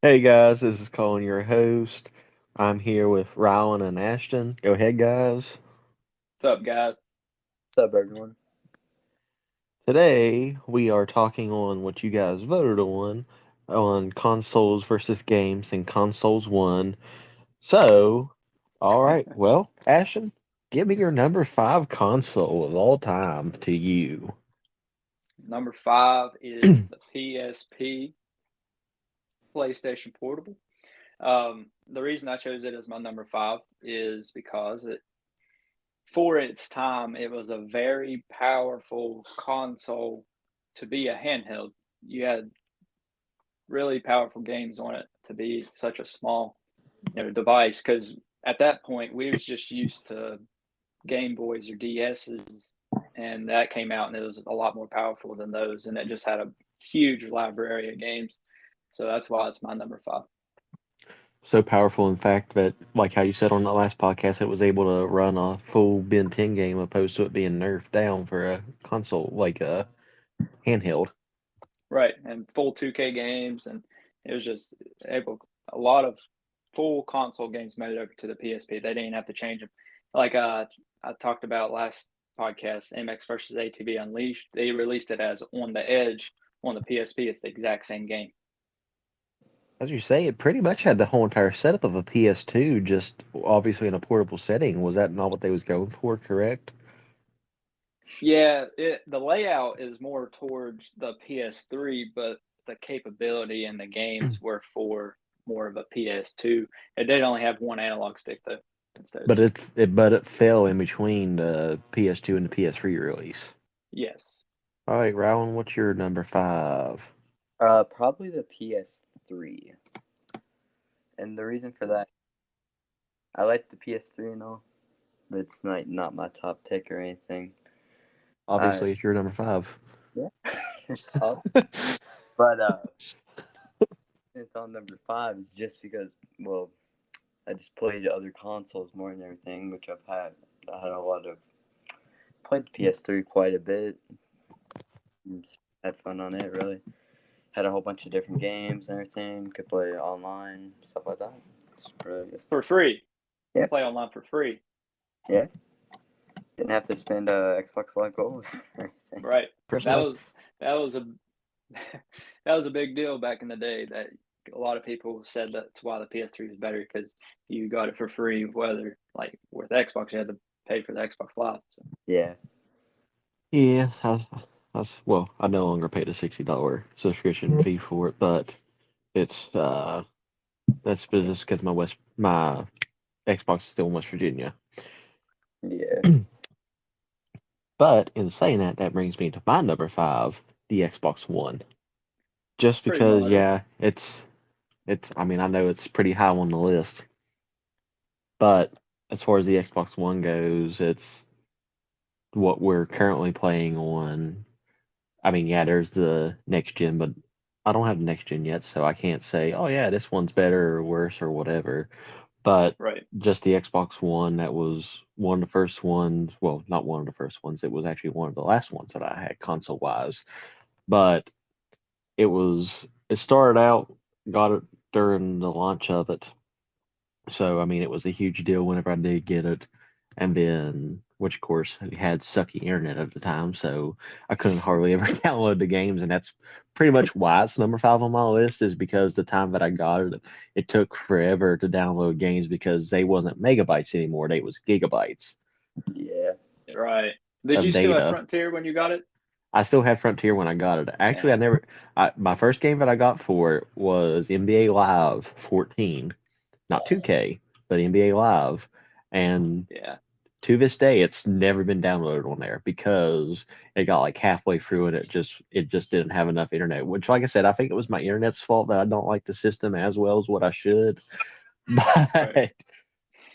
Hey guys, this is Colin, your host. I'm here with Rylan and Ashton. Go ahead, guys. What's up, guys? What's up, everyone? Today we are talking on what you guys voted on consoles versus games, and consoles won. So, all right, well, Ashton, give me your number five console of all time to you. Number five is the PSP, PlayStation Portable. The reason I chose it as my number five is because for its time, it was a very powerful console to be a handheld. You had really powerful games on it to be such a small, device. Because at that point, we was just used to Game Boys or DSs, and that came out and it was a lot more powerful than those, and it just had a huge library of games. So that's why it's my number five. So powerful, in fact, that, like how you said on the last podcast, it was able to run a full Ben 10 game opposed to it being nerfed down for a console, like a handheld. Right, and full 2K games, and it was just able a lot of full console games made it over to the PSP. They didn't have to change them. Like I talked about last podcast, MX versus ATV Unleashed. They released it as On the Edge on the PSP. It's the exact same game. As you say, it pretty much had the whole entire setup of a PS2, just obviously in a portable setting. Was that not what they was going for, correct? Yeah, the layout is more towards the PS3, but the capability and the games were for more of a PS2. It did only have one analog stick though, instead of But two. it fell in between the PS2 and the PS3 release. Yes. All right, Rowan, what's your number five? Probably the PS3, and the reason for that, I like the PS3 and all, but it's not my top pick or anything. Obviously, it's your number five. Yeah. Oh, but it's on number five is just because I just played other consoles more and everything, which I had a lot of played the PS3 quite a bit. And had fun on it. Really had a whole bunch of different games and everything. Could play online stuff like that. It's really just For free. yeah. Play online for free. Yeah. Didn't have to spend Xbox Live Gold or anything. Right. Pretty That much. was that was a that was a big deal back in the day. That a lot of people said that's why the PS3 was better because you got it for free. Whether like with Xbox, you had to pay for the Xbox Live. So. Yeah. Yeah, well, I no longer pay the $60 subscription fee for it, but it's that's just because my Xbox is still in West Virginia. Yeah. But in saying that, that brings me to my number five, the Xbox One. Just Pretty because, modern. yeah, it's. I mean, I know it's pretty high on the list, but as far as the Xbox One goes, it's what we're currently playing on. I mean, yeah, there's the next gen, but I don't have the next gen yet, so I can't say, oh yeah, this one's better or worse or whatever. But Right. just the Xbox One, that was one of the first ones. Well, not one of the first ones. It was actually one of the last ones that I had console wise. But it started out, got it during the launch of it. So, I mean, it was a huge deal whenever I did get it. And then, which of course had sucky internet at the time, so I couldn't hardly ever download the games. And that's pretty much why it's number five on my list, is because the time that I got it, it took forever to download games because they wasn't megabytes anymore, they was gigabytes Yeah. Right. Did of you still have data. Frontier when you got it? I still had Frontier when I got it. Actually, Yeah. my first game that I got for it was NBA Live 14, not 2K, but NBA Live. And Yeah. to this day, it's never been downloaded on there because it got like halfway through and it just didn't have enough internet. Which, like I said, I think it was my internet's fault that I don't like the system as well as what I should. Right. But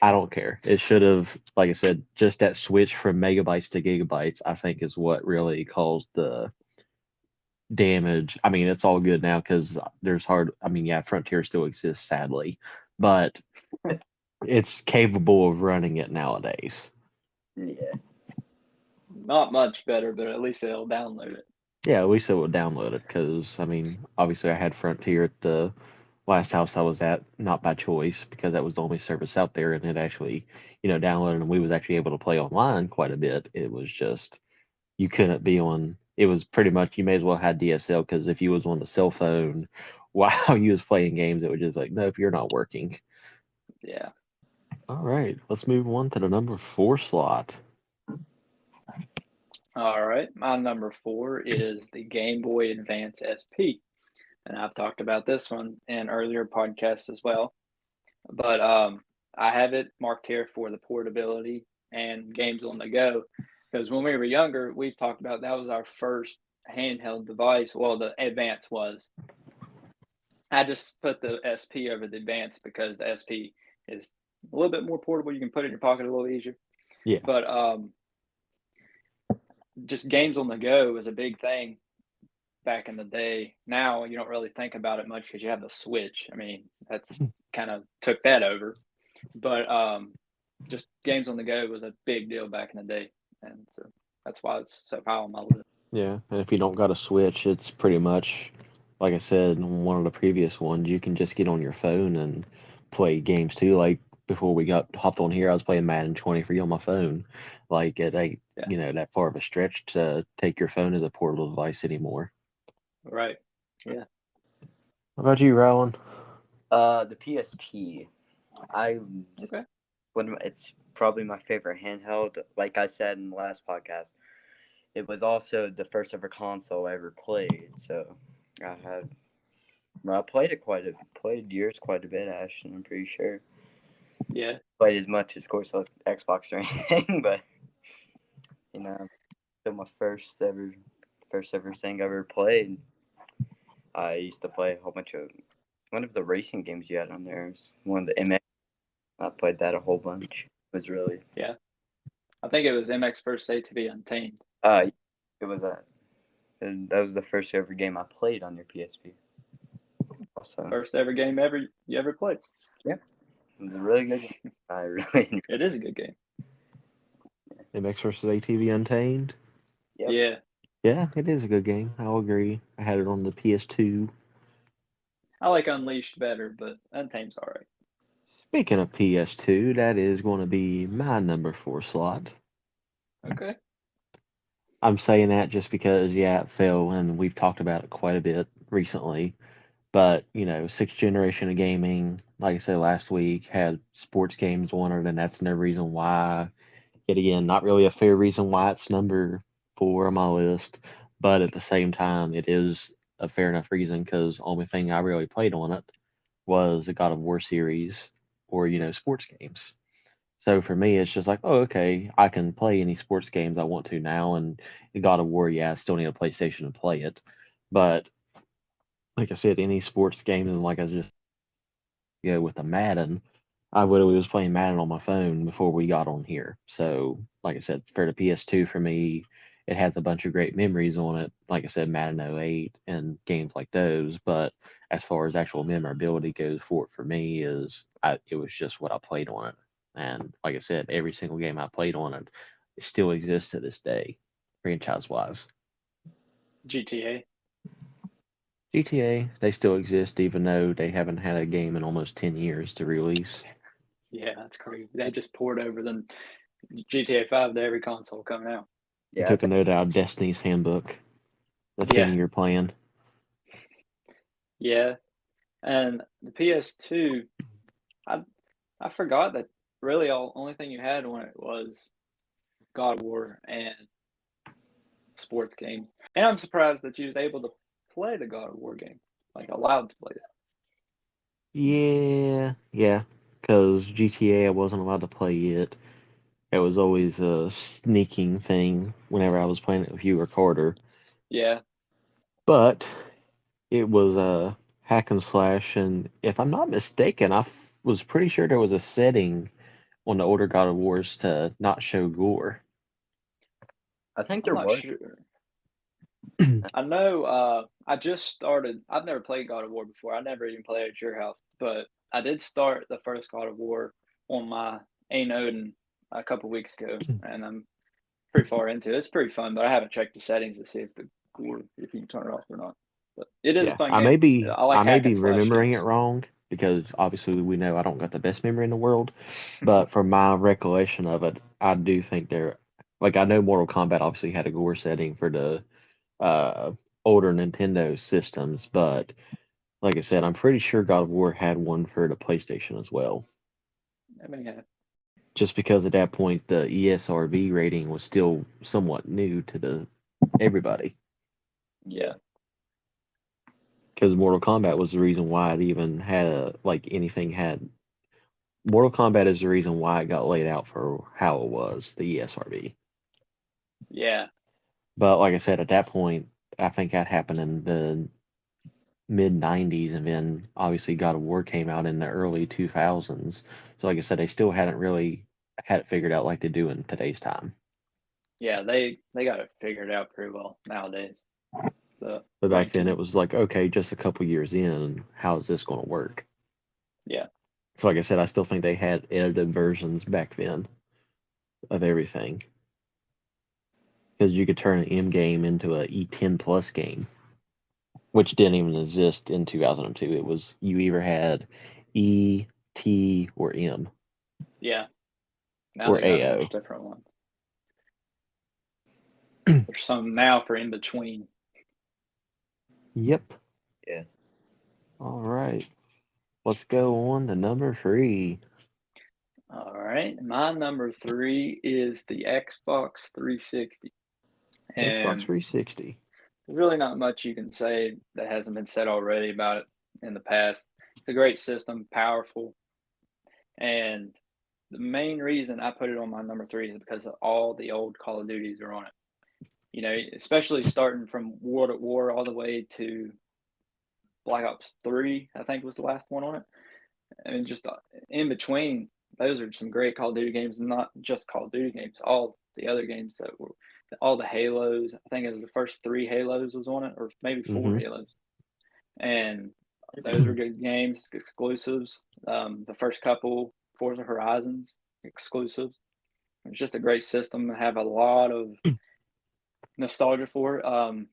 I don't care. It should have, like I said, just that switch from megabytes to gigabytes, I think, is what really caused the damage. I mean, it's all good now because there's hard. I mean, yeah, Frontier still exists, sadly, but it's capable of running it nowadays. Yeah. Not much better, but at least it'll download it. Yeah, at least it would download it because, I mean, obviously I had Frontier at the last house I was at, not by choice, because that was the only service out there, and it actually, downloaded, and we was actually able to play online quite a bit. It was just you couldn't be on. It was pretty much you may as well have DSL because if you was on the cell phone while you was playing games, it was just like, nope, you're not working. Yeah. All right, let's move on to the number 4 slot. All right. My number 4 is the Game Boy Advance SP. And I've talked about this one in earlier podcasts as well. But I have it marked here for the portability and games on the go. Because when we were younger, we've talked about that was our first handheld device. Well, the Advance was. I just put the SP over the Advance because the SP is a little bit more portable. You can put it in your pocket a little easier. Yeah. But just games on the go was a big thing back in the day. Now you don't really think about it much because you have the Switch. I mean, that's kind of took that over. But just games on the go was a big deal back in the day, and so that's why it's so high on my list. Yeah, and if you don't got a Switch, it's pretty much like I said in one of the previous ones, you can just get on your phone and play games too. Like before we got hopped on here, I was playing Madden 23 on my phone. Like it ain't, Yeah. that far of a stretch to take your phone as a portable device anymore. Right. Yeah. How about you, Rowan? The PSP. I just Okay. it's probably my favorite handheld. Like I said in the last podcast, it was also the first ever console I ever played. So I played it played yours quite a bit, Ashton. I'm pretty sure. Yeah. Played as much as, of course, like Xbox or anything, but still my first ever thing I ever played. I used to play a whole bunch of one of the racing games you had on there. Was one of the MX. I played that a whole bunch. It was really Yeah. I think it was MX First Aid to be Untamed. it was and that was the first ever game I played on your PSP. Also, First ever game you ever played. yeah, it was a really good game. I really It is a good game. MX vs. ATV Untamed? Yep. Yeah. Yeah, it is a good game. I'll agree. I had it on the PS2. I like Unleashed better, but Untamed's all right. Speaking of PS2, that is going to be my number 4 slot. Okay. I'm saying that just because, yeah, it fell, and we've talked about it quite a bit recently. But, sixth generation of gaming, like I said last week, had sports games on it, and that's no reason why. Yet again, not really a fair reason why it's number 4 on my list, but at the same time, it is a fair enough reason because only thing I really played on it was the God of War series or, sports games. So for me, it's just like, oh, okay, I can play any sports games I want to now. And God of War, yeah, I still need a PlayStation to play it. But like I said, any sports games, and like I just with the Madden, I literally was playing Madden on my phone before we got on here. So like I said, for the PS2 for me, it has a bunch of great memories on it. Like I said, Madden '08 and games like those. But as far as actual memorability goes for it, for me, it was just what I played on it. And like I said, every single game I played on it still exists to this day, franchise wise. GTA. GTA, they still exist even though they haven't had a game in almost 10 years to release. Yeah, that's crazy. They just poured over the GTA 5 to every console coming out. They Yeah, I took a think note out of Destiny's handbook, the Yeah. 10-year plan. Yeah. And the PS2, I forgot that really only thing you had on it was God of War and sports games. And I'm surprised that you was able to play the God of War game, like allowed to play it. Yeah, because GTA I wasn't allowed to play it. It was always a sneaking thing whenever I was playing it with you or Carter. Yeah. But it was a hack and slash, and if I'm not mistaken, was pretty sure there was a setting on the older God of Wars to not show gore. I think I'm there not was. sure. I know I just started. I've never played God of War before. I never even played at your house, but I did start the first God of War on my Odin a couple weeks ago, and I'm pretty far into it. It's pretty fun, but I haven't checked the settings to see if the gore, if you can turn it off or not. But it is a Yeah, fun I game. may be I like I may hack be and slash remembering it games. wrong because obviously we know I don't got the best memory in the world, but from my recollection of it, I do think they're like I know Mortal Kombat obviously had a gore setting for the uh older Nintendo systems, but like I said, I'm pretty sure God of War had one for the PlayStation as well. I mean, yeah, Just because at that point the ESRB rating was still somewhat new to the everybody. yeah, Because Mortal Kombat was the reason why it even had a like anything had Mortal Kombat is the reason why it got laid out for how it was, the ESRB. yeah, But like I said, at that point, I think that happened in the mid 90s, and then obviously God of War came out in the early 2000s. So like I said, they still hadn't really had it figured out like they do in today's time. yeah. They got it figured out pretty well nowadays. The But back then ranking, it was like, okay, just a couple years in, how is this going to work? yeah, So like I said, I still think they had edited versions back then of everything. Because you could turn an M game into a E10 plus game, which didn't even exist in 2002. It was you either had E, T, or M, yeah. Now or they got a bunch AO. of different ones. There's some now for in between. Yep. Yeah. All right. Let's go on to number 3. All right, my number 3 is the Xbox 360, Xbox and 360. there's really not much you can say that hasn't been said already about it in the past. It's a great system, powerful, and the main reason I put it on my number 3 is because of all the old Call of Duties are on it. You know, especially starting from World at War all the way to Black Ops 3, I think was the last one on it. And just in between, those are some great Call of Duty games, not just Call of Duty games, all the other games that were all the Halos. I think it was the first 3 Halos was on it, or maybe 4 Mm-hmm. Halos. And those were good games, exclusives. The first couple Forza Horizons exclusives. It's just a great system. I have a lot of nostalgia for.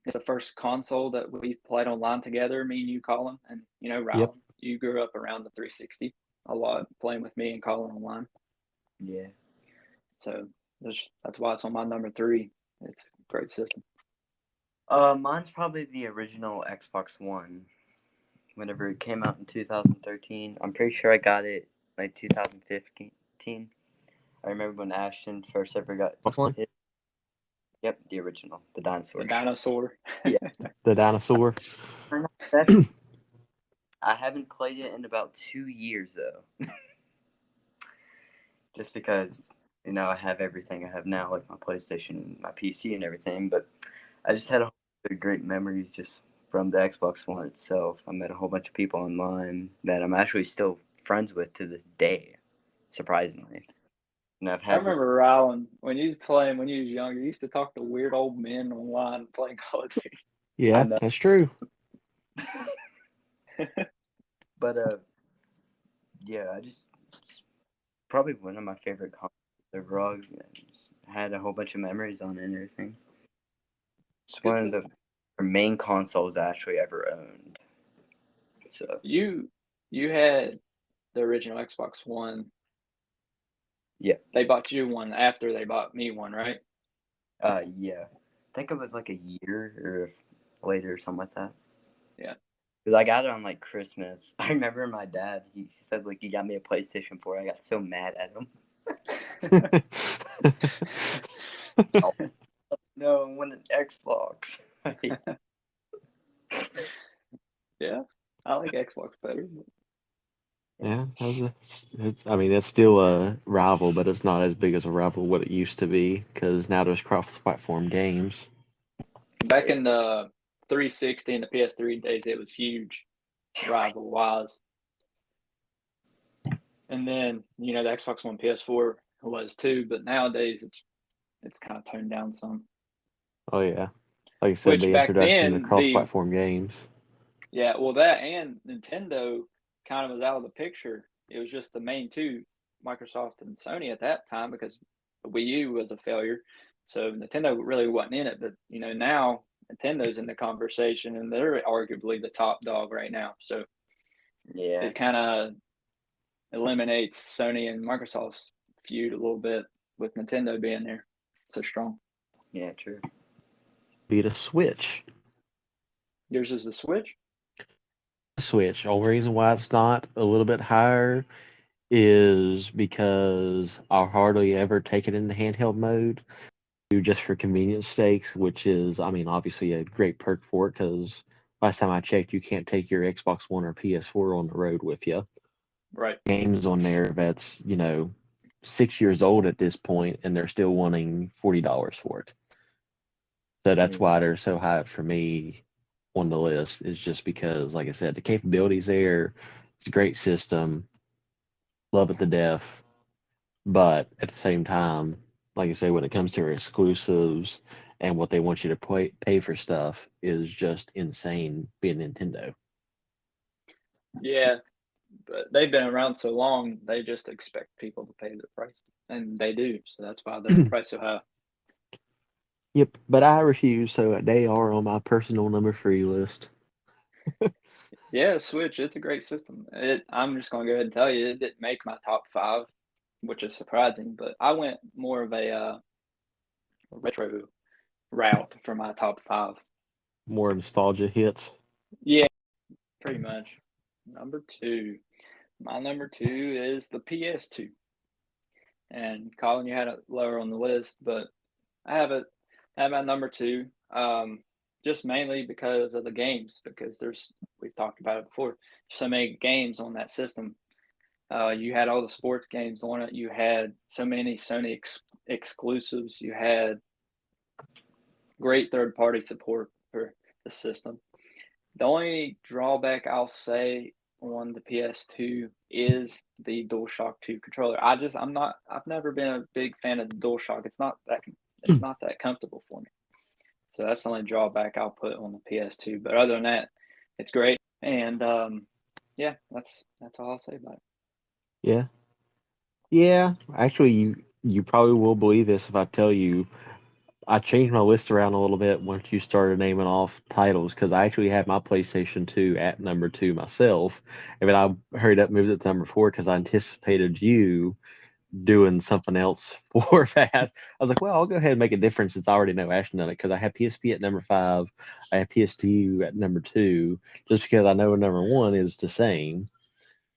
It's the first console that we played online together, me and you, Colin, and Yep. Rylan. You grew up around the 360 a lot, playing with me and Colin online. Yeah. So that's why it's on my number 3. It's a great system. Mine's probably the original Xbox One. Whenever it came out in 2013, I'm pretty sure I got it like 2015. I remember when Ashton first ever got it. Yep, the original, the dinosaur. The dinosaur. Yeah. The dinosaur. I haven't played it in about 2 years though. Just because, I have everything I have now, like my PlayStation, my PC and everything, but I just had a whole bunch of great memories just from the Xbox One itself. I met a whole bunch of people online that I'm actually still friends with to this day, surprisingly. And I've I had remember Rylan, when you was playing when you was younger, you used to talk to weird old men online playing Call of Duty. I Yeah, know, that's true. but yeah, I just probably one of my favorite consoles overall. Just had a whole bunch of memories on it and everything. It's Good one of system. the main consoles I actually ever owned. So You had the original Xbox One. yeah, They bought you one after they bought me one, right? yeah. I think it was like a year or later or something like that. Yeah. Because I got it on like Christmas. I remember my dad, he said like he got me a PlayStation 4. I got so mad at him. Oh, no, I want an Xbox. Yeah, I like Xbox better. Yeah, I mean, it's still a rival, but it's not as big as a rival what it used to be because now there's cross-platform games. Back in the 360 and the PS3 days, it was huge, rival wise. And then the Xbox One, PS4 was too, but nowadays it's kind of toned down some. Oh yeah, like I said, Which the back introduction to then cross-platform games. that and Nintendo kind of was out of the picture. It was just the main two, Microsoft and Sony at that time, because the Wii U was a failure. So Nintendo really wasn't in it. But now Nintendo's in the conversation, and they're arguably the top dog right now. So Yeah. it kind of eliminates Sony and Microsoft's feud a little bit with Nintendo being there so strong. Yeah, true. Be the Switch. Yours is the Switch? Switch. Only reason why it's not a little bit higher is because I hardly ever take it into handheld mode, just for convenience sakes, which is, I mean, obviously a great perk for it because last time I checked, you can't take your Xbox One or PS4 on the road with you. Right. Games on there that's, 6 years old at this point, and they're still wanting $40 for it. So that's why they're so high for me on the list, is just because, like I said, the capabilities there, it's a great system, love it to death. But at the same time, like I say, when it comes to exclusives and what they want you to pay for stuff is just insane being Nintendo. Yeah, but they've been around so long, they just expect people to pay the price, and they do. So that's why the price so high. Yep, but I refuse, so they are on my personal number 3 list. Yeah, Switch, it's a great system. I'm just gonna go ahead and tell you, it didn't make my top 5, which is surprising. But I went more of a retro route for my top 5. More nostalgia hits. Yeah, pretty much. Number 2. My number 2 is the PS2. And Colin, you had it lower on the list, but I have it at my number 2. Just mainly because of the games, because we've talked about it before, so many games on that system. You had all the sports games on it. You had so many Sony exclusives. You had great third-party support for the system. The only drawback I'll say on the PS2 is the DualShock 2 controller. I've never been a big fan of the DualShock. It's not that comfortable for me. So that's the only drawback I'll put on the PS2. But other than that, it's great. And yeah, that's all I'll say about it. Yeah. Yeah, actually, you probably will believe this if I tell you I changed my list around a little bit once you started naming off titles because I actually had my PlayStation 2 at number 2 myself. And then I hurried up, moved it to number 4 because I anticipated you doing something else for that. I was like, well, I'll go ahead and make a difference since I already know Ashton done it because I have PSP at number 5, I have PS2 at number 2, just because I know number 1 is the same.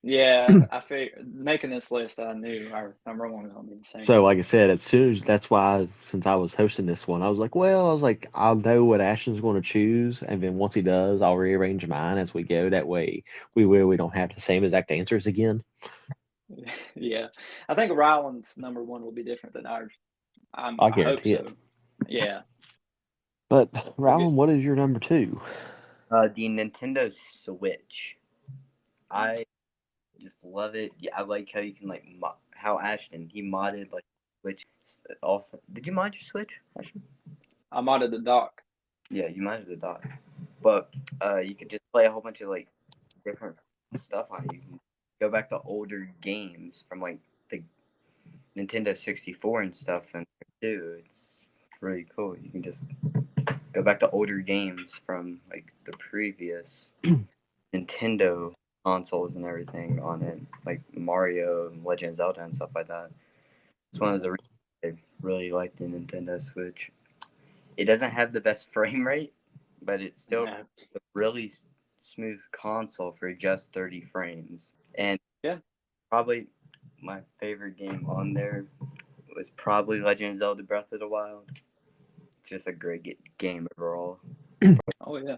Yeah, I figured making this list, I knew our number 1 was going to be the same. So, like I said, as soon as that's why, since I was hosting this one, I was like, I'll know what Ashton's going to choose, and then once he does, I'll rearrange mine as we go. That way, we don't have the same exact answers again. Yeah, I think Ryland's number 1 will be different than ours. I hope guarantee so. it. Yeah. But Ryland, what is your number 2? The Nintendo Switch. I just love it. Yeah, I like how you can how Ashton he modded Switch. Also, did you mod your Switch, Ashton? I modded the dock. Yeah, you modded the dock, but you could just play a whole bunch of different stuff on it. You can go back to older games from the Nintendo 64 and stuff, and too, it's really cool. You can just go back to older games from the previous Nintendo consoles and everything on it, like Mario and Legend of Zelda and stuff like that. It's one of the reasons I really like the Nintendo Switch. It doesn't have the best frame rate, but it's still a really smooth console for just 30 frames. And yeah, probably my favorite game on there was probably Legend of Zelda Breath of the Wild. Just a great game overall. Oh yeah.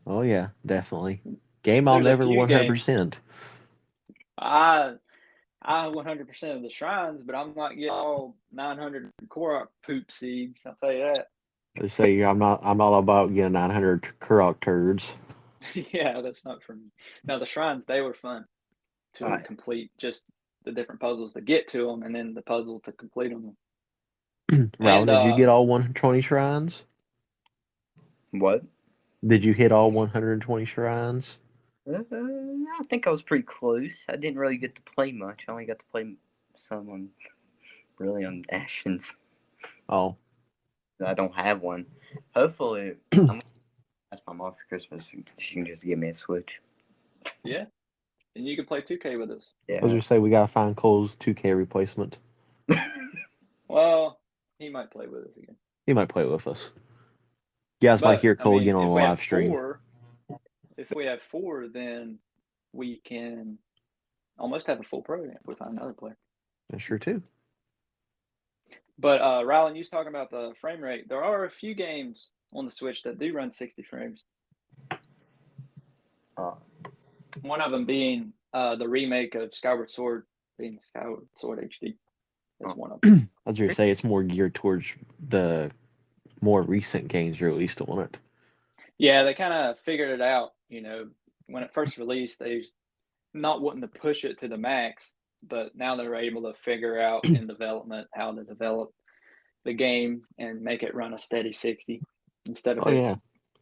Oh yeah, definitely. Game I'll There's a never few 100%. I 100% of the shrines, but I'm not getting all 900 Korok poop seeds. I'll tell you that. They say I'm not about getting 900 Kurok turds. Yeah, that's not for me. Now the shrines, they were fun to complete, just the different puzzles to get to them, and then the puzzle to complete them. Ryland, did you get all 120 shrines? What? Did you hit all 120 shrines? I think I was pretty close. I didn't really get to play much. I only got to play some on Ashton's. Oh. I don't have one. Hopefully, I'm gonna ask my mom for Christmas. She can just give me a Switch. Yeah, and you can play 2K with us. I was just say we gotta find Cole's 2K replacement. Well, he might play with us again. He might play with us. You guys might hear Cole again on a live stream. If we have 4, then we can almost have a full program if we find another player. That's true too. But Rylan, you was talking about the frame rate. There are a few games on the Switch that do run 60 frames. One of them being the remake of Skyward Sword, being Skyward Sword HD. That's one of them. I was going to say it's more geared towards the more recent games released on it. Yeah, they kind of figured it out. When it first released, they was not wanting to push it to the max, but now they're able to figure out in development how to develop the game and make it run a steady 60 instead of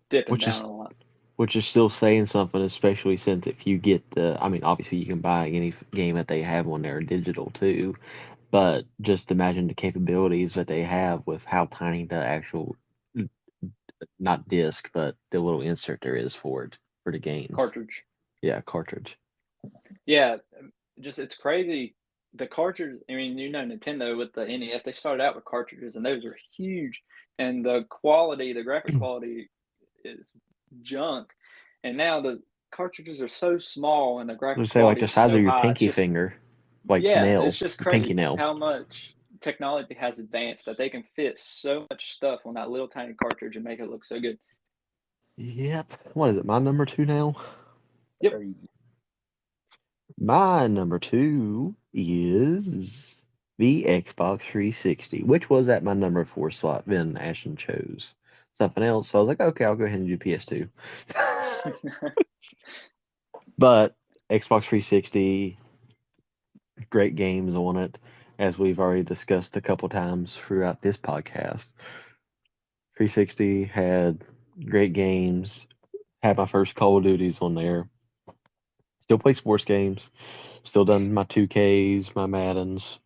dipping down a lot. Which is still saying something, especially since if you get obviously you can buy any game that they have on there digital too, but just imagine the capabilities that they have with how tiny the actual, not disc, but the little insert there is for it, for the games. Cartridge. Yeah, cartridge. Yeah, just it's crazy. The cartridge, Nintendo with the NES, they started out with cartridges, and those are huge. And the graphic quality is junk. And now the cartridges are so small, and the graphic quality the is size so of your high, pinky finger. It's just crazy pinky nail. how much technology has advanced that they can fit so much stuff on that little tiny cartridge and make it look so good. Yep. What is it? My number 2 now? Yep. My number 2 is the Xbox 360, which was at my number 4 slot. Then Ashton chose something else, so I was like, okay, I'll go ahead and do PS2. But Xbox 360, great games on it, as we've already discussed a couple times throughout this podcast. 360 had great games. Had my first Call of Duties on there. Still play sports games. Still done my 2Ks, my Maddens.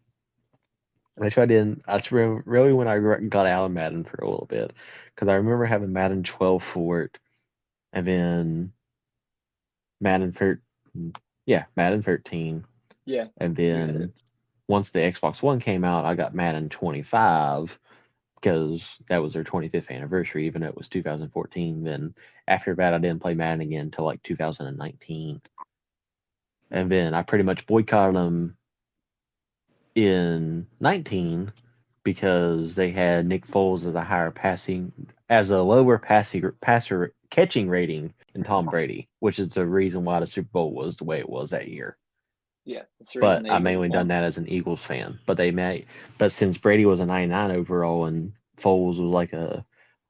Actually, I didn't. That's really when I got out of Madden for a little bit, because I remember having Madden 12 for it, and then Madden 13. Yeah, Madden 13. Yeah. And then once the Xbox One came out, I got Madden 25 because that was their 25th anniversary, even though it was 2014. Then after that, I didn't play Madden again until like 2019. And then I pretty much boycotted them in 19 because they had Nick Foles as a lower passer catching rating than Tom Brady, which is the reason why the Super Bowl was the way it was that year. Yeah, but I mainly done that as an Eagles fan. But since Brady was a 99 overall and Foles was like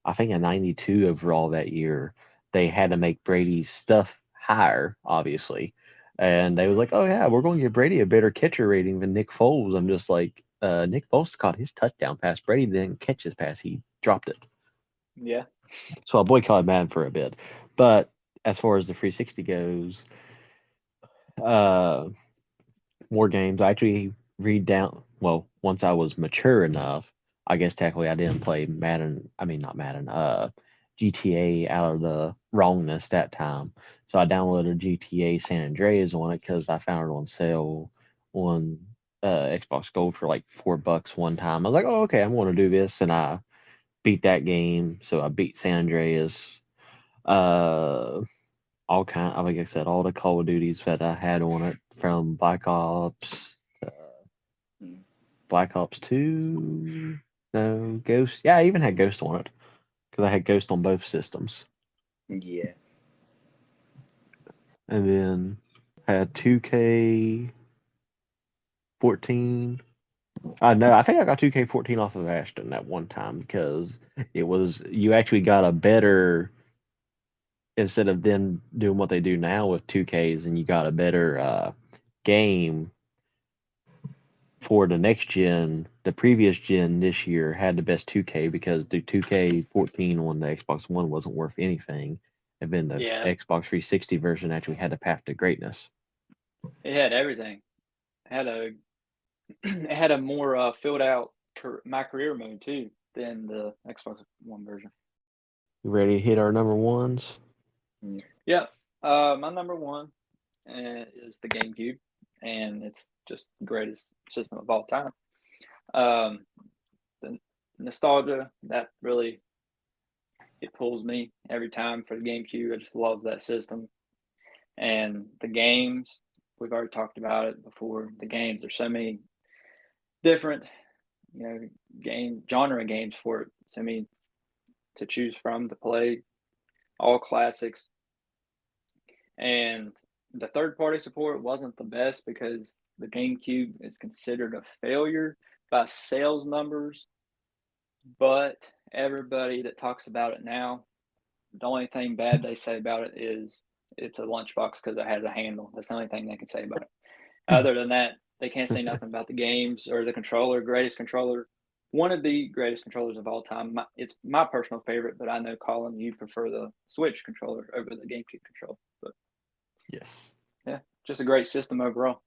I think a 92 overall that year, they had to make Brady's stuff higher, obviously. And they was like, oh yeah, we're going to give Brady a better catcher rating than Nick Foles. I'm just like, Nick Foles caught his touchdown pass. Brady didn't catch his pass. He dropped it. Yeah. So I boycotted Madden for a bit. But as far as the 360 goes, more games. I actually once I was mature enough, I guess technically I didn't play Madden. I mean, not Madden. GTA out of the wrongness that time. So I downloaded GTA San Andreas on it because I found it on sale on Xbox Gold for like $4 one time. I was like, oh, okay, I'm going to do this, and I beat that game. So I beat San Andreas. Like I said, all the Call of Duties that I had on it, from Black Ops 2, no, Ghost. Yeah, I even had Ghost on it because I had Ghost on both systems. Yeah. And then had 2K 14. No, I think I got 2K14 off of Ashton at one time because you actually got a better, instead of them doing what they do now with 2Ks, and you got a better game for the next gen. The previous gen this year had the best 2K because the 2K14 on the Xbox One wasn't worth anything, and then the Xbox 360 version actually had the path to greatness. It had everything. It had a more filled out my career mode too. than the Xbox One version. You ready to hit our number ones? Yeah. My number one is the GameCube, and it's just the greatest system of all time. The nostalgia that really it pulls me every time for the GameCube. I just love that system, and the games we've already talked about it before. The games, there's so many different genre games for it. So many to choose from to play, all classics. And the third party support wasn't the best because the GameCube is considered a failure by sales numbers. But everybody that talks about it now, the only thing bad they say about it is it's a lunchbox because it has a handle. That's the only thing they can say about it. Other than that, they can't say nothing about the games or the controller. Greatest controller, one of the greatest controllers of all time. It's my personal favorite, but I know, Colin, you prefer the Switch controller over the GameCube controller. But Yes. yeah, just a great system overall.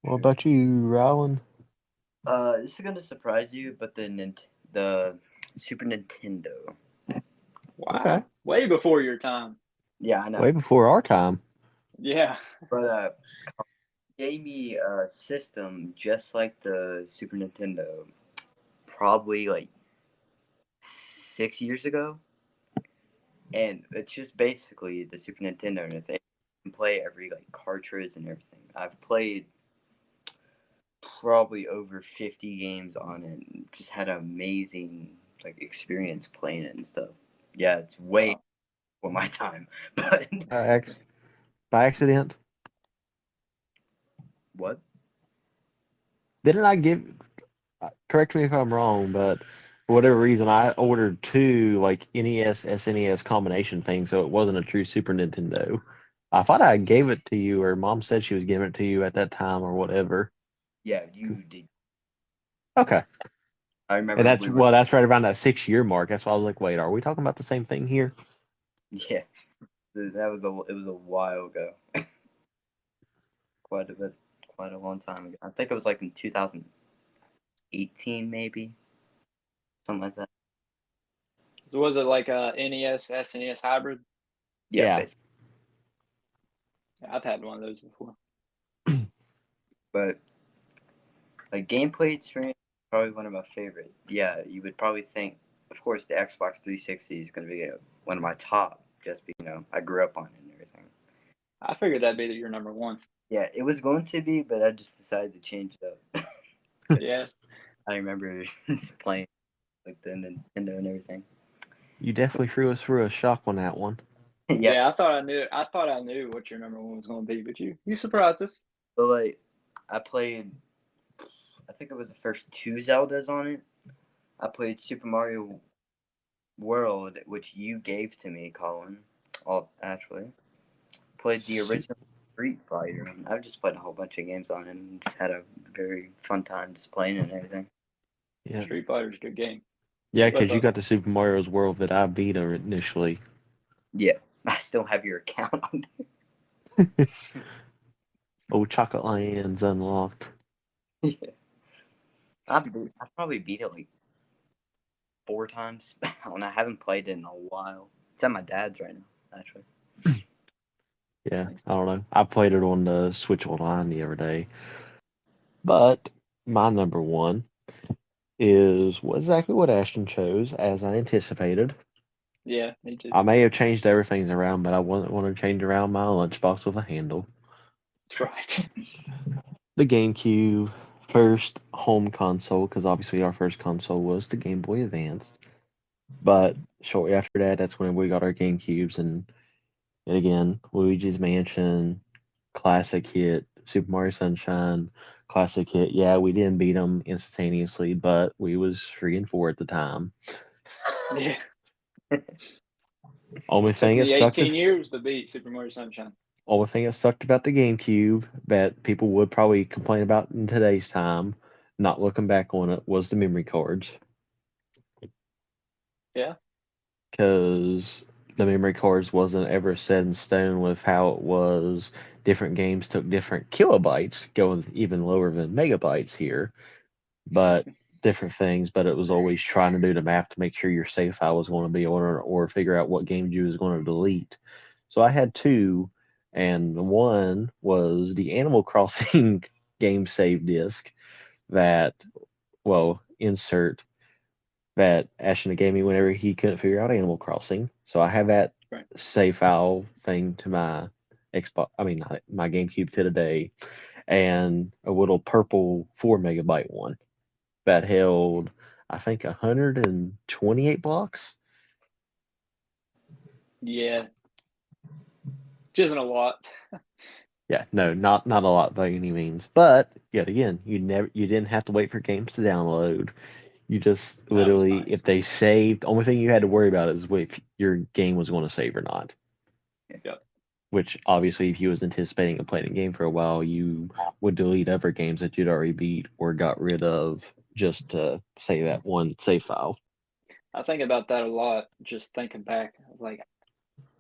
What about you, Rylan? This is gonna surprise you, but the Super Nintendo. Wow. Okay. Way before your time. Yeah, I know. Way before our time. Yeah. But gave me a system just like the Super Nintendo, probably like 6 years ago, and it's just basically the Super Nintendo, and they can play every like cartridge and everything. I've played probably over 50 games on it, and just had an amazing like experience playing it and stuff. Yeah, it's way for my time, but By accident? what? Didn't I give? Correct me if I'm wrong, but for whatever reason, I ordered two like NES SNES combination things, so it wasn't a true Super Nintendo. I thought I gave it to you, or Mom said she was giving it to you at that time, or whatever. Yeah, you did. Okay, I and remember that's right around that 6 year mark. That's why I was like, wait, are we talking about the same thing here? Yeah, it was a while ago. Quite a long time ago. I think it was like in 2018, maybe something like that. So was it like a NES SNES hybrid? Yeah, Yeah. basically. I've had one of those before. But like gameplay experience, probably one of my favorite. Yeah, you would probably think, of course, the Xbox 360 is going to be one of my top. Just because I grew up on it and everything. I figured that'd be your number one. Yeah, it was going to be, but I just decided to change it up. Yeah. I remember playing like the Nintendo and everything. You definitely threw us through a shock on that one. Yeah, I thought I knew what your number one was going to be, but you surprised us. But like, I played. I think it was the first two Zeldas on it. I played Super Mario World, which you gave to me, Colin. Oh, actually, played the original Street Fighter. And I've just played a whole bunch of games on it and just had a very fun time just playing it and everything. Yeah, Street Fighter's a good game. yeah, because you got the Super Mario's World that I beat initially. Yeah, I still have your account on there. Oh, Chocolate Land's unlocked. Yeah. I've probably beat it like 4 times, and I haven't played it in a while. It's at my dad's right now, actually. Yeah, I don't know. I played it on the Switch Online the other day. But my number one is exactly what Ashton chose, as I anticipated. Yeah, me too. I may have changed everything around, but I wasn't want to change around my lunchbox with a handle. That's right. The GameCube, first home console, because obviously our first console was the Game Boy Advance. But shortly after that, that's when we got our GameCubes, and again, Luigi's Mansion, classic hit, Super Mario Sunshine, classic hit. Yeah, we didn't beat them instantaneously, but we was 3 and 4 at the time. Yeah. Only It took thing me that sucked 18 years to beat Super Mario Sunshine. Only thing that sucked about the GameCube that people would probably complain about in today's time, not looking back on it, was the memory cards. Yeah. Because the memory cards wasn't ever set in stone with how it was. Different games took different kilobytes, going even lower than megabytes here. But different things, but it was always trying to do the math to make sure your save file was going to be ordered or figure out what games you was going to delete. So I had two, and one was the Animal Crossing game save disk that, well, insert that Ashton gave me whenever he couldn't figure out Animal Crossing. So I have that Right. save file thing to my Xbox, I mean, not my GameCube to today, and a little purple 4 MB one that held, I think, 128 blocks. Yeah, which isn't a lot. Yeah, no, not a lot by any means. But yet again, you didn't have to wait for games to download. You just That was literally, nice. if they saved, the only thing you had to worry about is if your game was going to save or not. Yep. Which obviously, if you was anticipating and playing a game for a while, you would delete other games that you'd already beat or got rid of just to save that one save file. I think about that a lot. Just thinking back, like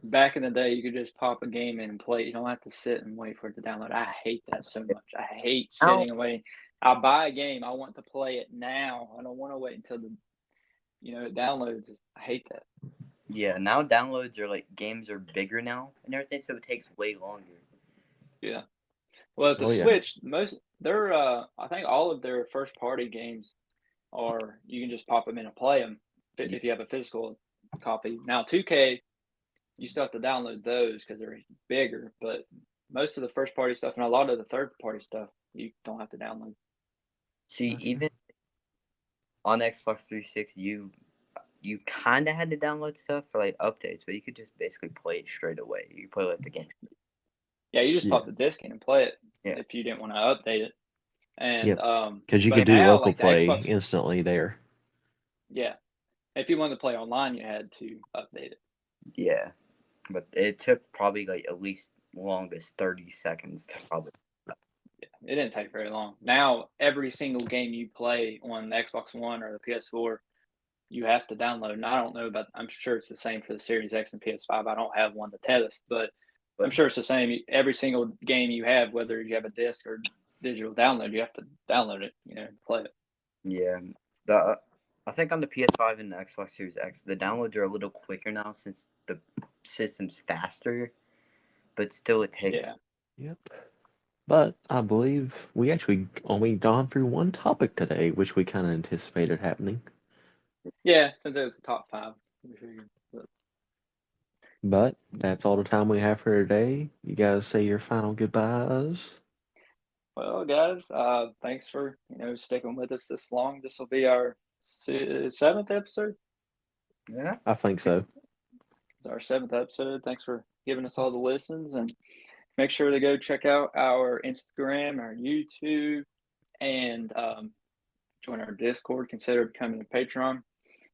back in the day, you could just pop a game in and play it. You don't have to sit and wait for it to download. I hate that so much. I hate sitting and waiting. I buy a game, I want to play it now. I don't want to wait until it downloads. I hate that. Yeah, now downloads are like games are bigger now and everything, so it takes way longer. Yeah. Well, at the Oh yeah. Switch, I think all of their first party games are you can just pop them in and play them if you have a physical copy. Now 2K, you still have to download those because they're bigger, but most of the first party stuff and a lot of the third party stuff you don't have to download. See, even on Xbox 360, you kind of had to download stuff for like updates, but you could just basically play it straight away. You play like the game. Yeah, you just Yeah. pop the disc in and play it Yeah. if you didn't want to update it. And Yep. Because you but could do now, local like the play Xbox, instantly there. yeah, if you wanted to play online, you had to update it. Yeah, but it took probably like at least longest 30 seconds to probably. Yeah, it didn't take very long. Now every single game you play on the Xbox One or the PS4, you have to download. And I don't know about. I'm sure it's the same for the Series X and PS5. I don't have one to test, but I'm sure it's the same. Every single game you have, whether you have a disc or digital download, you have to download it. Play it. Yeah, I think on the PS5 and the Xbox Series X, the downloads are a little quicker now since the system's faster, but still it takes. Yeah. Yep. But I believe we actually only gone through one topic today, which we kind of anticipated happening. Yeah, since it was the top 5. But that's all the time we have for today. You guys say your final goodbyes. Well, guys, thanks for sticking with us this long. This will be our 7th episode. Yeah, I think so. It's our 7th episode. Thanks for giving us all the listens, and make sure to go check out our Instagram, our YouTube, and join our Discord. Consider becoming a patron.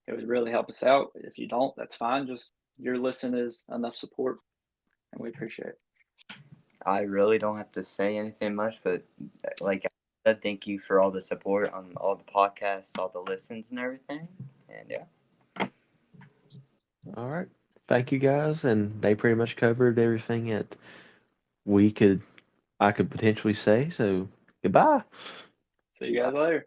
It would really help us out. If you don't, that's fine. Just your listen is enough support, and we appreciate it. I really don't have to say anything much, but like I said, thank you for all the support on all the podcasts, all the listens, and everything. And yeah. All right. Thank you guys. And they pretty much covered everything that I could potentially say. So goodbye. See you guys later.